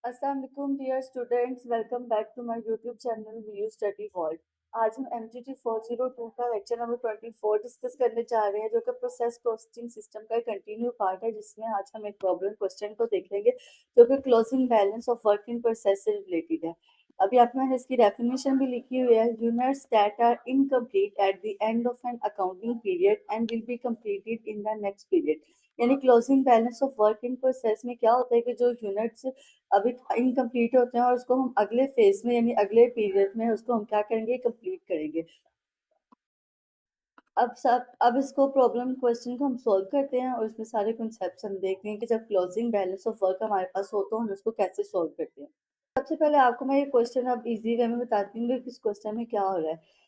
अस्सलाम वालेकुम dear students, welcome back to my YouTube channel VU study world. आज हम MGT 402 का लेक्चर नंबर 24 डिस्कस करने जा रहे हैं, जो कि प्रोसेस कॉस्टिंग सिस्टम का एक कंटिन्यू पार्ट है, जिसमें आज हम एक प्रॉब्लम क्वेश्चन को देखेंगे जो कि closing balance of work in process से रिलेटेड है। अभी आप मैंने इसकी डेफिनेशन भी लिखी हुई है। Units that are incomplete at the end of an accounting period and will be completed in the next period. यानी closing balance of work in process में क्या होता है कि जो यूनिट्स अभी इनकम्प्लीट होते हैं और उसको हम अगले फेज में यानी अगले पीरियड में उसको हम क्या करेंगे, कंप्लीट करेंगे। अब इसको प्रॉब्लम क्वेश्चन को हम सॉल्व करते हैं और इसमें सारे कॉन्सेप्ट्स हम देखते हैं कि जब क्लोजिंग बैलेंस ऑफ वर्क हमारे पास हो तो हम उसको कैसे सॉल्व करते हैं। सबसे पहले आपको मैं ये क्वेश्चन अब इजी वे में बताती हूँ कि इस क्वेश्चन में क्या हो रहा है।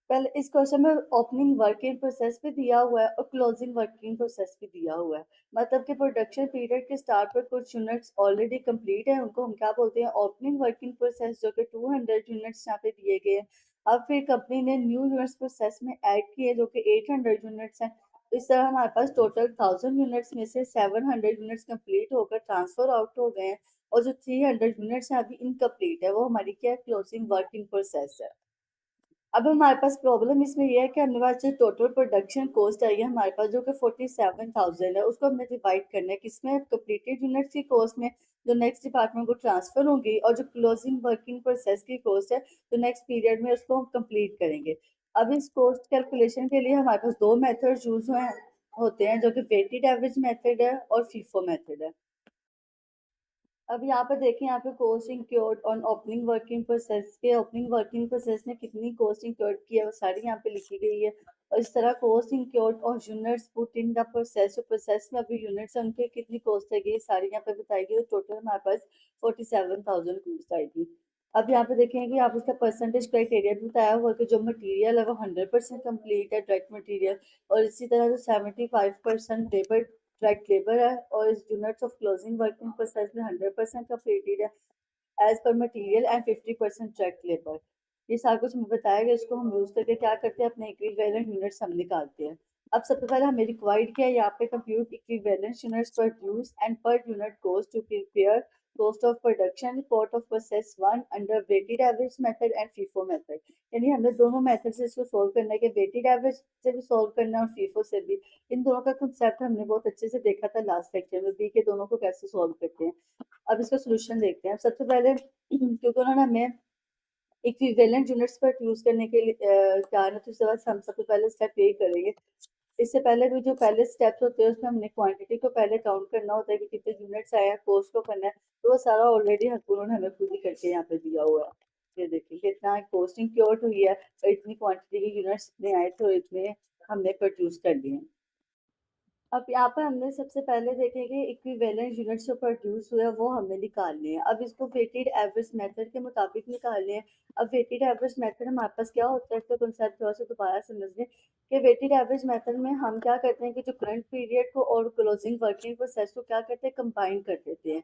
पहले इस क्वेश्चन में ओपनिंग वर्किंग प्रोसेस भी दिया हुआ है और क्लोजिंग वर्किंग प्रोसेस भी दिया हुआ है। मतलब कि प्रोडक्शन पीरियड के स्टार्ट पर कुछ यूनिट्स ऑलरेडी कंप्लीट है, उनको हम क्या बोलते हैं, ओपनिंग वर्किंग प्रोसेस, जो कि 200 यूनिट्स यहाँ पे दिए गए हैं। अब फिर कंपनी ने न्यू यूनिट्स प्रोसेस में ऐड किए जो कि 800 यूनिट्स हैं। तो इस तरह हमारे पास टोटल 1000 यूनिट्स में से 700 यूनिट्स कंप्लीट होकर ट्रांसफर आउट हो गए हैं, और जो 300 यूनिट्स हैं अभी इनकम्प्लीट है, वो हमारी क्या है, क्लोजिंग वर्किंग प्रोसेस है। अब हमारे पास प्रॉब्लम इसमें यह है कि हमारे पास जो टोटल प्रोडक्शन कॉस्ट आई है हमारे पास, जो कि 47,000 है, उसको हमने डिवाइड करना है किसमें, कंप्लीटेड यूनिट्स की कॉस्ट में, जो नेक्स्ट डिपार्टमेंट को ट्रांसफर होंगी, और जो क्लोजिंग वर्किंग प्रोसेस की कॉस्ट है, जो नेक्स्ट पीरियड में उसको हम कंप्लीट करेंगे। अब इस कॉस्ट कैलकुलेशन के लिए हमारे पास दो मेथड यूज होते हैं, जो कि वेटेड एवरेज मेथड है और फीफो मेथड है। अब यहाँ पे देखें, यहाँ पे cost incurred on opening working process के ओपनिंग वर्किंग प्रोसेस ने कितनी कॉस्ट इंक्योर्ड की है वो सारी यहाँ पे लिखी गई है। और इस तरह cost incurred on units put in the process, जो प्रोसेस में अभी यूनिट्स हैं उनकी कितनी कॉस्ट आएगी, ये सारी यहाँ पे बताएगी। तो टोटल हमारे पास 47,000 कॉस्ट आएगी। अब यहाँ पे देखेंगे कि आप उसका परसेंटेज क्राइटेरिया भी बताया हुआ है कि जो मटेरियल है वो 100% कंप्लीट है, डायरेक्ट मटेरियल, और इसी तरह जो 75% लेबर डायरेक्ट लेबर है, और इस units of closing working process में 100% कंप्लीटेड है as per material and 50% direct labour. ये सारा कुछ हमें बताया गया, इसको हम यूज करके क्या करते हैं, अपने इक्विवेलेंट यूनिट्स हम निकालते हैं। अब सबसे पहले हमें रिक्वायर्ड किया है यहाँ पे, compute equivalent units produce and per unit cost to prepare cost of production report of process one under weighted average method and FIFO method. यानी हमें दोनों मेथड से इसको सोल्व करना है, कि वेटेड एवरेज से भी सोल्व करना है और फीफो से भी। इन दोनों का कंसेप्ट हमने बहुत अच्छे से देखा था लास्ट लेक्चर में भी, कि दोनों को कैसे सोल्व करते हैं। अब इसका सोल्यूशन देखते हैं। सबसे पहले क्योंकि उन्होंने हमें इक्विवेलेंट यूनिट्स पर यूज करने के लिए कहा है, तो इसके बाद हम सबसे पहले स्टेप यही करेंगे। इससे पहले भी जो पहले स्टेप्स होते हैं उसमें हमने क्वांटिटी को पहले काउंट करना होता है कि कितने यूनिट्स आए हैं, कोस्ट को करना है। तो वो सारा ऑलरेडी उन्होंने हमें खुद ही करके यहाँ पे दिया हुआ है। ये देखिए कितना कोस्टिंग क्योर हुई है, और इतनी क्वांटिटी के यूनिट्स इतने आए थे और इतने हमने प्रोड्यूस कर लिए। अब यहाँ पर हमने सबसे पहले देखेंगे इक्विवेलेंट यूनिट्स जो प्रोड्यूस हुए हैं वो हमने निकालने हैं। अब इसको वेटेड एवरेज मेथड के मुताबिक निकालने हैं। अब वेटेड एवरेज मेथड हमारे पास क्या होता है, इसका कंसेप्ट थोड़ा सा दोबारा समझ लें कि वेटेड एवरेज मेथड में हम क्या करते हैं कि जो करंट पीरियड को और क्लोजिंग वर्किंग प्रोसेस को क्या करते हैं, कंबाइन कर देते हैं।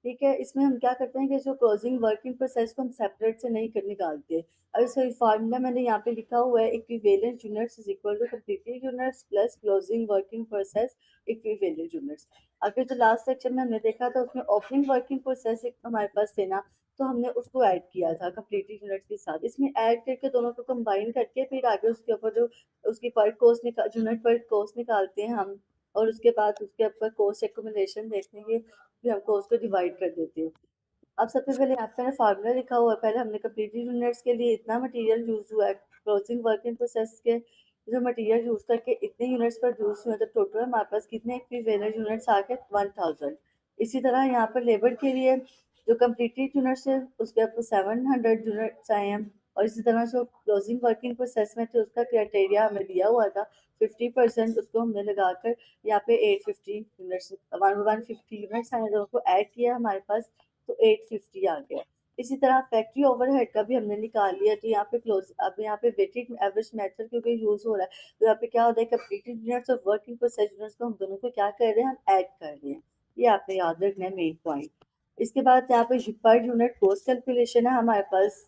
ठीक है, इसमें हम क्या करते हैं कि जो क्लोजिंग वर्किंग प्रोसेस को हम सेपरेट से नहीं कर निकालते। अब इसका फार्मूला मैंने यहाँ पे लिखा हुआ है, equivalent units is equal to completed units plus closing working process equivalent units. अगर जो लास्ट सेक्शन में हमने देखा था उसमें ओपनिंग वर्किंग प्रोसेस हमारे पास थे ना, तो हमने उसको ऐड किया था कंप्लीटेड यूनिट्स के साथ। इसमें ऐड करके दोनों को कंबाइन करके फिर आगे उसके ऊपर जो उसकी पर कॉस्ट निकाल यूनिट पर कॉस्ट निकालते हैं हम, और उसके बाद उसके ऊपर कॉस्ट एक्यूमुलेशन देखेंगे, फिर हम कॉस्ट को डिवाइड कर देते हैं। अब सबसे पहले यहाँ पे फार्मूला लिखा हुआ है, पहले हमने कंप्लीटेड यूनिट्स के लिए इतना मटेरियल यूज हुआ है, क्लोजिंग वर्किंग प्रोसेस के जो मटेरियल यूज करके इतने यूनिट्स प्रोड्यूस हुए, तो टोटल हमारे पास कितने इक्विवेलेंट यूनिट्स आ गए, 1000। इसी तरह यहाँ पर लेबर के लिए जो कंप्लीटेड यूनिट्स है उसके ऊपर 700 यूनिट्स आए हैं, और इसी तरह जो क्लोजिंग वर्किंग प्रोसेस में थे उसका क्राइटेरिया हमें दिया हुआ था 50%, उसको हमने लगाकर यहाँ पे 850 यूनिट्स 150 यूनिट्स आए, जो उनको ऐड किया हमारे पास, तो 850 आ गया। इसी तरह फैक्ट्री ओवरहेड का भी हमने निकाल लिया। तो यहाँ पे क्लोज, अब यहाँ पे वेटेड एवरेज मेथड क्योंकि यूज हो रहा है, तो यहाँ पे क्या होता है, कंप्लीटेड यूनिट्स और वर्किंग प्रोसेस यूनिट्स को हम दोनों को क्या कर रहे हैं, हम ऐड कर रहे हैं। ये आपने याद रखना है मेन पॉइंट। इसके बाद यहाँ पे पर यूनिट कॉस्ट कैलकुलेशन है हमारे पास,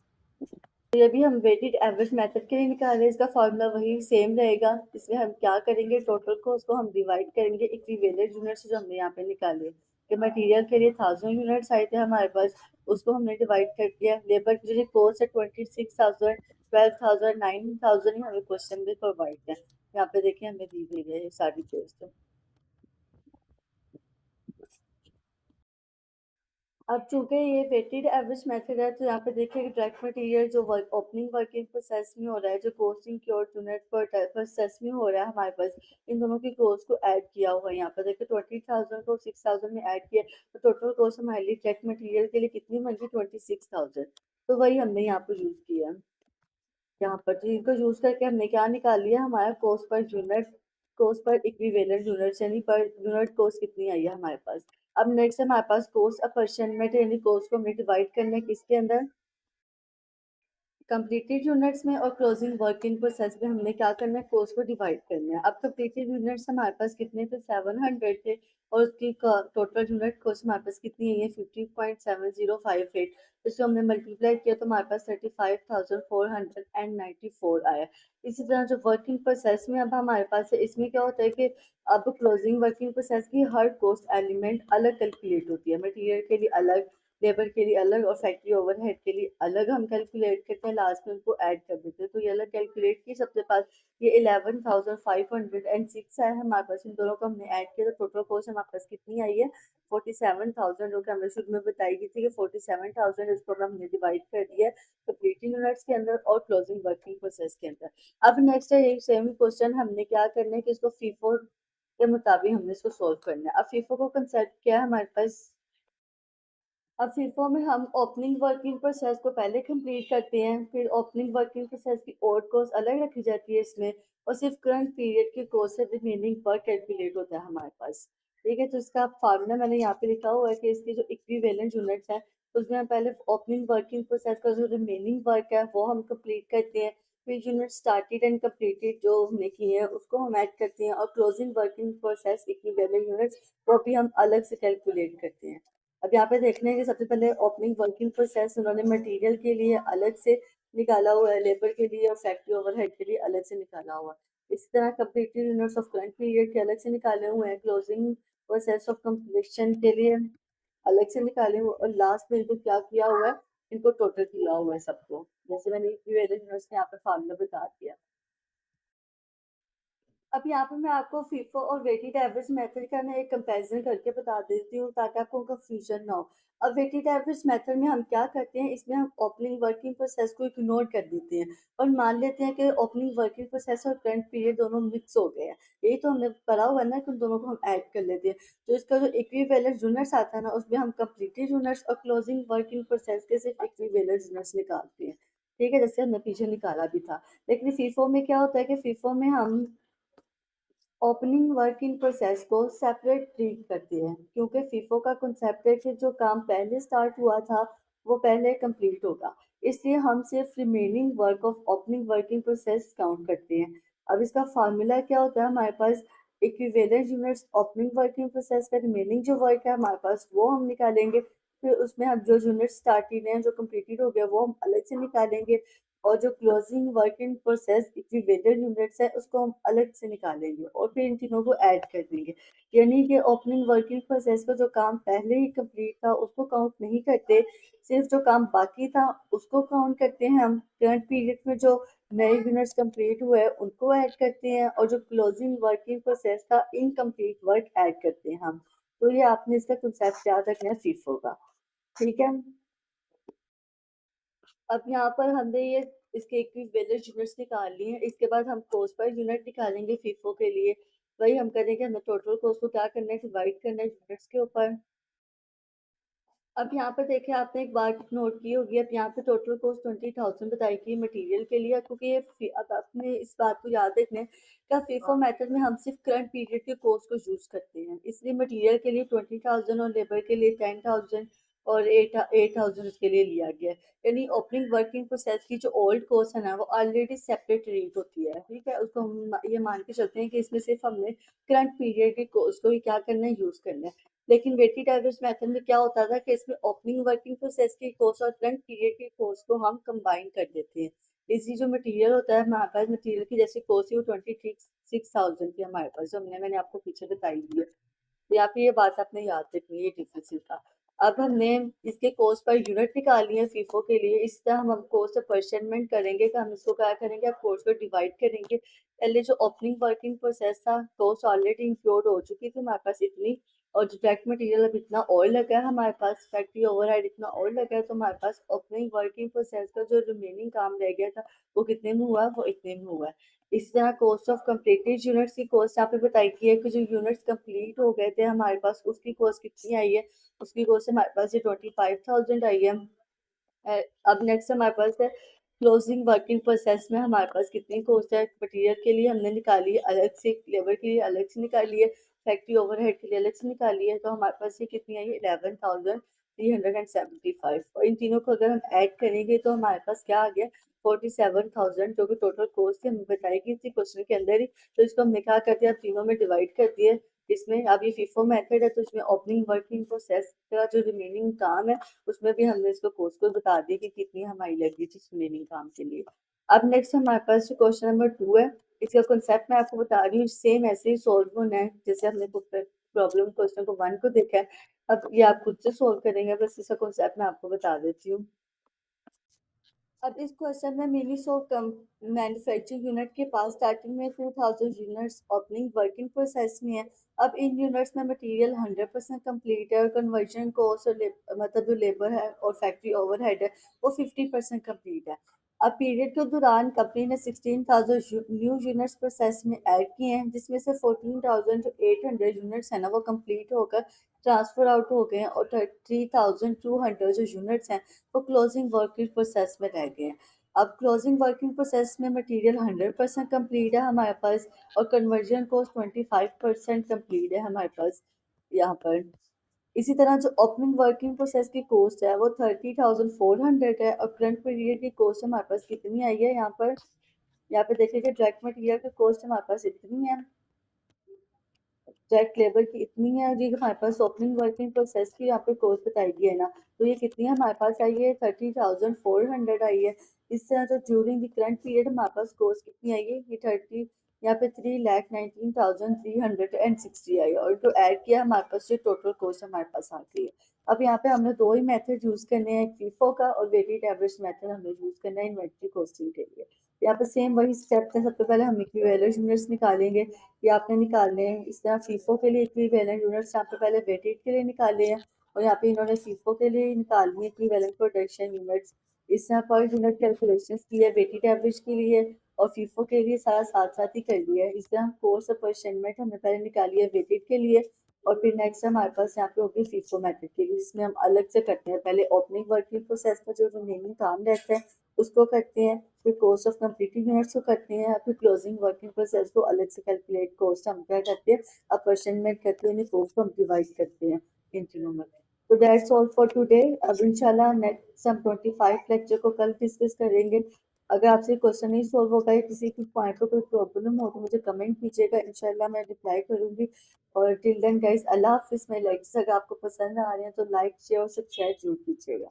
तो ये भी हम वेटेड एवरेज मेथड के लिए निकाल रहे हैं। इसका फॉर्मूला वही सेम रहेगा। इसमें हम क्या करेंगे, टोटल को उसको हम डिवाइड करेंगे इक्विवेलेंट यूनिट से जो हमने यहाँ पे निकाले, कि मटेरियल के लिए 1000 यूनिट्स आए थे हमारे पास, उसको हमने डिवाइड कर दिया। लेबर की जो कॉस्ट है 26,000, 12,000, 9,000 हमें क्वेश्चन में प्रोवाइड है। यहाँ पे देखिए हमें दी गई है ये सारी कॉस्ट। अब चूंकि ये वेटेड एवरेज मेथड है तो यहाँ पे देखिए कि डायरेक्ट मटेरियल जो वर्क ओपनिंग वर्किंग प्रोसेस में हो रहा है, जो कॉस्टिंग क्योर यूनिट पर प्रोसेस में हो रहा है हमारे पास, इन दोनों की कॉस्ट को ऐड किया हुआ है। यहाँ पर देखिए 20,000 को 6,000 में ऐड किया तो टोटल कॉस्ट हमारे लिए डायरेक्ट मटेरियल के लिए कितनी बन गई, 26,000। तो वही हमने यहाँ पर यूज किया है। यहाँ पर तो इनको यूज करके हमने क्या निकाल लिया, हमारा cost per unit, cost per equivalent unit यानी पर यूनिट कॉस्ट कितनी आई है हमारे पास। अब नेक्स्ट हमारे पास कॉस्ट अपॉर्चनमेंट यानी कॉस्ट को हमने डिवाइड करना है किसके अंदर, कंप्लीटेड यूनिट्स में और क्लोजिंग वर्किंग प्रोसेस में हमने क्या करना है, कोर्स को डिवाइड करना है। अब कंप्लीटेड यूनिट्स हमारे पास कितने थे, 700 थे, और उसकी टोटल यूनिट कॉस्ट हमारे पास कितनी है, ये 50.7058। इसको हमने मल्टीप्लाई किया तो हमारे पास 35,494 आया। इसी तरह जो वर्किंग प्रोसेस में अब हमारे पास है, इसमें क्या होता है कि अब क्लोजिंग वर्किंग प्रोसेस की हर कॉस्ट एलिमेंट अलग कैलकुलेट होती है, मटेरियल के लिए अलग, लेबर के लिए अलग और फैक्ट्री ओवरहेड के लिए अलग हम कैलकुलेट करते हैं, लास्ट में उनको ऐड कर देते हैं। तो ये अलग कैलकुलेट की सबसे पास ये 11,506 है हमारे पास, इन दोनों को हमने ऐड किया तो टोटल कॉस्ट हमारे पास कितनी आई है, 47,000, जो कि हमने शुरू में बताई गई थी कि 47,000, इसको हमने डिवाइड कर दिया कंप्लीटिंग यूनिट्स के अंदर और क्लोजिंग वर्किंग प्रोसेस के अंदर। अब नेक्स्ट है, एक सेम क्वेश्चन हमने क्या करना है कि इसको फीफो के मुताबिक हमने इसको सोल्व करना है। अब फीफो को कंसेप्ट क्या है हमारे पास, अब FIFO में हम ओपनिंग वर्किंग प्रोसेस को पहले कंप्लीट करते हैं, फिर ओपनिंग वर्किंग प्रोसेस की और कॉस्ट अलग रखी जाती है इसमें, और सिर्फ करंट पीरियड की कॉस्ट से रिमेनिंग वर्क कैलकुलेट होता है हमारे पास। ठीक है, तो इसका फार्मूला मैंने यहाँ पे लिखा हुआ है कि इसकी जो इक्विवेलेंट यूनिट्स है उसमें हम पहले ओपनिंग वर्किंग प्रोसेस का जो रिमेनिंग वर्क है वो हम कंप्लीट करते हैं, फिर यूनिट स्टार्टेड एंड कंप्लीटेड जो हमने किए हैं उसको हम ऐड करते हैं, और closing working process equivalent units वो भी हम अलग से कैलकुलेट करते हैं। अब यहाँ पे देखने हैं कि सबसे पहले ओपनिंग वर्किंग प्रोसेस उन्होंने मटेरियल के लिए अलग से निकाला हुआ है, लेबर के लिए और फैक्ट्री ओवरहेड के लिए अलग से निकाला हुआ है। इसी तरह completed units of current period के अलग से निकाले हुए हैं, क्लोजिंग प्रोसेस ऑफ कंप्लीशन के लिए अलग से निकाले हुए, और लास्ट में इनको क्या किया हुआ है, इनको टोटल किया हुआ है सबको, जैसे मैंने इक्विवेलेंट यूनिट्स के यहाँ पे फार्मूला बता दिया। अब यहाँ पे मैं आपको फीफो और वेटेड एवरेज मेथड का ना एक कंपैरिजन करके बता देती हूँ ताकि आपको कंफ्यूजन ना हो। अब वेटेड एवरेज मेथड में हम क्या करते हैं, इसमें हम ओपनिंग वर्किंग प्रोसेस को इग्नोर कर देते हैं और मान लेते हैं कि ओपनिंग वर्किंग प्रोसेस और करंट पीरियड दोनों मिक्स हो गए हैं। यही तो हमने पढ़ा हुआ है ना कि उन दोनों को हम ऐड कर लेते हैं। तो इसका जो इक्विवेलेंट यूनिट्स आता है ना उसमें हम कंप्लीटेड यूनिट्स और क्लोजिंग वर्किंग प्रोसेस के सिर्फ इक्विवेलेंट यूनिट्स निकालते हैं। ठीक है, जैसे हमने पीछे निकाला भी था। लेकिन फीफो में क्या होता है कि फीफो में हम ओपनिंग वर्किंग प्रोसेस को सेपरेट ट्रीट करती है, क्योंकि फीफो का कंसेप्ट है कि जो काम पहले स्टार्ट हुआ था वो पहले कंप्लीट होगा, इसलिए हम सिर्फ remaining work of opening working process count करते हैं। अब इसका फार्मूला क्या होता है हमारे पास, equivalent units opening working process का रिमेनिंग जो वर्क है हमारे पास वो हम निकालेंगे, फिर उसमें हम जो यूनिट स्टार्टेड हैं जो कंप्लीटेड हो गया वो हम अलग से निकालेंगे, और जो closing working process equivalent units है उसको हम अलग से निकालेंगे और फिर इन तीनों को ऐड कर देंगे। यानी कि ओपनिंग वर्किंग प्रोसेस का जो काम पहले ही कंप्लीट था उसको काउंट नहीं करते, सिर्फ जो काम बाकी था उसको काउंट करते हैं हम। करंट पीरियड में जो नए यूनिट्स कंप्लीट हुए हैं उनको ऐड करते हैं, और जो क्लोजिंग वर्किंग प्रोसेस था इनकम्प्लीट वर्क ऐड करते हैं हम। तो ये आपने इसका कंसेप्ट याद रखना है फीफो का। ठीक है, अब यहाँ पर हमने ये इसके इक्विवेलेंट यूनिट्स निकाल लिए हैं, इसके बाद हम कॉस्ट पर यूनिट निकालेंगे फीफो के लिए। वही हम करेंगे, हमें टोटल कॉस्ट को क्या करना है, डिवाइड करना है यूनिट्स के ऊपर। अब यहाँ पर देखिए आपने एक बात नोट की होगी, अब यहाँ पे टोटल कॉस्ट 20,000 बताई गई मटेरियल के लिए, क्योंकि ये अब आपने इस बात को याद रखना है कि फीफो मेथड में हम सिर्फ करंट पीरियड के कॉस्ट को यूज करते हैं, इसलिए मटेरियल के लिए 20,000 और लेबर के लिए 10,000 और 8,000 उसके लिए लिया गया है। यानी ओपनिंग वर्किंग प्रोसेस की जो ओल्ड कॉस्ट है ना वो ऑलरेडी सेपरेट रेट होती है। ठीक है, उसको हम ये मान के चलते हैं कि इसमें सिर्फ हमने करंट पीरियड की कॉस्ट को ही क्या करना है, यूज करना है। लेकिन वेटेड एवरेज मेथड में क्या होता था कि इसमें ओपनिंग वर्किंग प्रोसेस की कॉस्ट और करंट पीरियड की कॉस्ट को हम कंबाइन कर देते हैं। इसी जो मटेरियल होता है हमारे पास, मटेरियल की जैसे कॉस्ट है वो 26,000 की हमारे पास, जो मैंने आपको पीछे बताई दी है। तो यहाँ पे ये बात आपने याद रखनी है, ये डिफरेंस था। अब हमने इसके कॉस्ट पर यूनिट निकालनी है फीफो के लिए। इस तरह हम कॉस्ट अपॉर्शनमेंट करेंगे कि हम इसको क्या करेंगे, अब कॉस्ट को डिवाइड करेंगे। पहले जो ओपनिंग वर्किंग प्रोसेस था, कॉस्ट ऑलरेडी इंक्लूड हो चुकी थी हमारे पास इतनी, और जो डायरेक्ट मटेरियल अब इतना और लगा है हमारे पास, फैक्ट्री ओवरहेड इतना और लगा है, तो हमारे पास ओपनिंग वर्किंग प्रोसेस का जो रिमेनिंग काम रह गया था वो कितने में हुआ है, वो इतने में हुआ है। इसी तरह कॉस्ट ऑफ कंप्लीटेड यूनिट्स की कॉस्ट यहाँ पे बताई गई है कि जो यूनिट्स कंप्लीट हो गए थे हमारे पास, उसकी कॉस्ट कितनी आई है। उसकी कॉस्ट हमारे पास ये 25,000 आई है। अब नेक्स्ट हमारे पास है क्लोजिंग वर्किंग प्रोसेस में हमारे पास कितनी कॉस्ट है। मटेरियल के लिए हमने निकाली है अलग से, लेबर के लिए अलग से निकाली है, फैक्ट्री ओवरहेड के लिए अलग से निकाली है, तो हमारे पास ये कितनी आई है, 11,375। और इन तीनों को अगर हम ऐड करेंगे तो हमारे पास क्या आ गया, 47,000, जो कि टोटल कॉस्ट थी हमें बताई गई थी क्वेश्चन के अंदर ही। तो इसको हमने क्या कर दिया, तीनों में डिवाइड कर दिया। इसमें अब ये फीफो मेथड है, तो इसमें ओपनिंग वर्किंग प्रोसेस का जो रिमेनिंग काम है उसमें भी हमने इसको कॉस्ट को बता दी कि कितनी हमारी लगी थी रिमेनिंग काम के लिए। अब नेक्स्ट हमारे पास जो क्वेश्चन नंबर 2 है, इसका कॉन्सेप्ट मैं आपको बता रही हूँ, सेम ऐसे ही सॉल्व होना है जैसे हमने प्रॉब्लम क्वेश्चन को 1 को देखा है। अब ये आप खुद से सॉल्व करेंगे, बस इसका कॉन्सेप्ट मैं आपको बता देती हूँ। अब इस क्वेश्चन में मिनीसो मैन्युफैक्चरिंग यूनिट के पास स्टार्टिंग में 2000 यूनिट्स ओपनिंग वर्किंग प्रोसेस में है। अब इन यूनिट्स में मटेरियल 100% कंप्लीट है, और कन्वर्जन कॉस्ट और मतलब जो लेबर है और फैक्ट्री ओवरहेड है वो 50% कंप्लीट है। अब पीरियड के दौरान कंपनी ने 16,000 न्यू यूनिट्स प्रोसेस में ऐड किए हैं, जिसमें से 14,800 यूनिट्स है ना वो कंप्लीट होकर ट्रांसफर आउट हो गए हैं, और 3,200 जो यूनिट्स हैं वो क्लोजिंग वर्किंग प्रोसेस में रह गए हैं। अब क्लोजिंग वर्किंग प्रोसेस में मटेरियल 100% कंप्लीट है हमारे पास, और कन्वर्जन कॉस्ट 25% कंप्लीट है हमारे पास यहाँ पर। इसी तरह जो ओपनिंग वर्किंग प्रोसेस की कॉस्ट है वो 30,400 है, और करंट पीरियड की कॉस्ट हमारे पास कितनी आई है यहाँ पर। यहाँ पे देखिएगा डायरेक्ट मटेरियल की कॉस्ट हमारे पास इतनी है, डायरेक्ट लेबर की इतनी है, और ये हमारे पास ओपनिंग वर्किंग प्रोसेस की यहाँ पे कॉस्ट बताई गई है ना, तो ये कितनी है हमारे पास आई है, 30,400 आई है। इस तरह जो ड्यूरिंग द करंट पीरियड हमारे पास कॉस्ट कितनी आई है, ये 30 यहाँ पे 3,19,360 आई है, और जो ऐड किया हमारे पास जो टोटल कॉस्ट हमारे पास आ गई है। अब यहाँ पे हमने दो ही मेथड यूज करने हैं, फीफो का और वेटेड एवरेज मेथड हमने यूज करना है इन्वेंट्री कॉस्टिंग के लिए। यहाँ पे सेम वही स्टेप्स है, सबसे पहले हम इक्विवेलेंट यूनिट्स निकालेंगे, ये आपने निकालने हैं। इस तरह फीफो के लिए इक्विवेलेंट यूनिट्स यहाँ पे पहले वेटेड के लिए निकाले हैं, और यहाँ पे इन्होंने फीफो के लिए निकालनी है इक्विवेलेंट प्रोडक्शन यूनिट्स। इस तरह पर यूनिट कैलकुलेशन की है वेटेड एवरेज के लिए, और फीफो के लिए सारा साथ साथ ही कर लिया है। इस तरह कोर्स अपॉर्चनमेंट हमने पहले निकाली है वेटेड के लिए, और फिर नेक्स्ट हमारे पास यहाँ पे होगी फीफो मेथड के लिए, जिसमें हम अलग से करते हैं, पहले ओपनिंग वर्किंग प्रोसेस का जो रिमेनिंग काम रहता है उसको करते हैं, फिर कॉस्ट ऑफ कंप्लीटिंग यूनिट्स को करते हैं, फिर क्लोजिंग वर्किंग प्रोसेस को अलग से कैलकुलेट कॉस्ट हम क्या करते हैं, अपॉर्चनमेंट करते हैं, कॉस्ट को हम डिवाइड करते हैं इन तीनों में। तो दैट्स ऑल फॉर टुडे। अब इंशाल्लाह नेक्स्ट हम 25 लेक्चर को कल डिस्कस करेंगे। अगर आपसे क्वेश्चन नहीं सॉल्व होगा या किसी की पॉइंट पर कोई प्रॉब्लम हो तो मुझे कमेंट कीजिएगा, इंशाल्लाह मैं रिप्लाई करूंगी। और टिल देन गाइस, अल्लाह हाफिज़। मेरे लेक्चर्स अगर आपको पसंद आ रहे हैं तो लाइक शेयर और सब्सक्राइब जरूर कीजिएगा।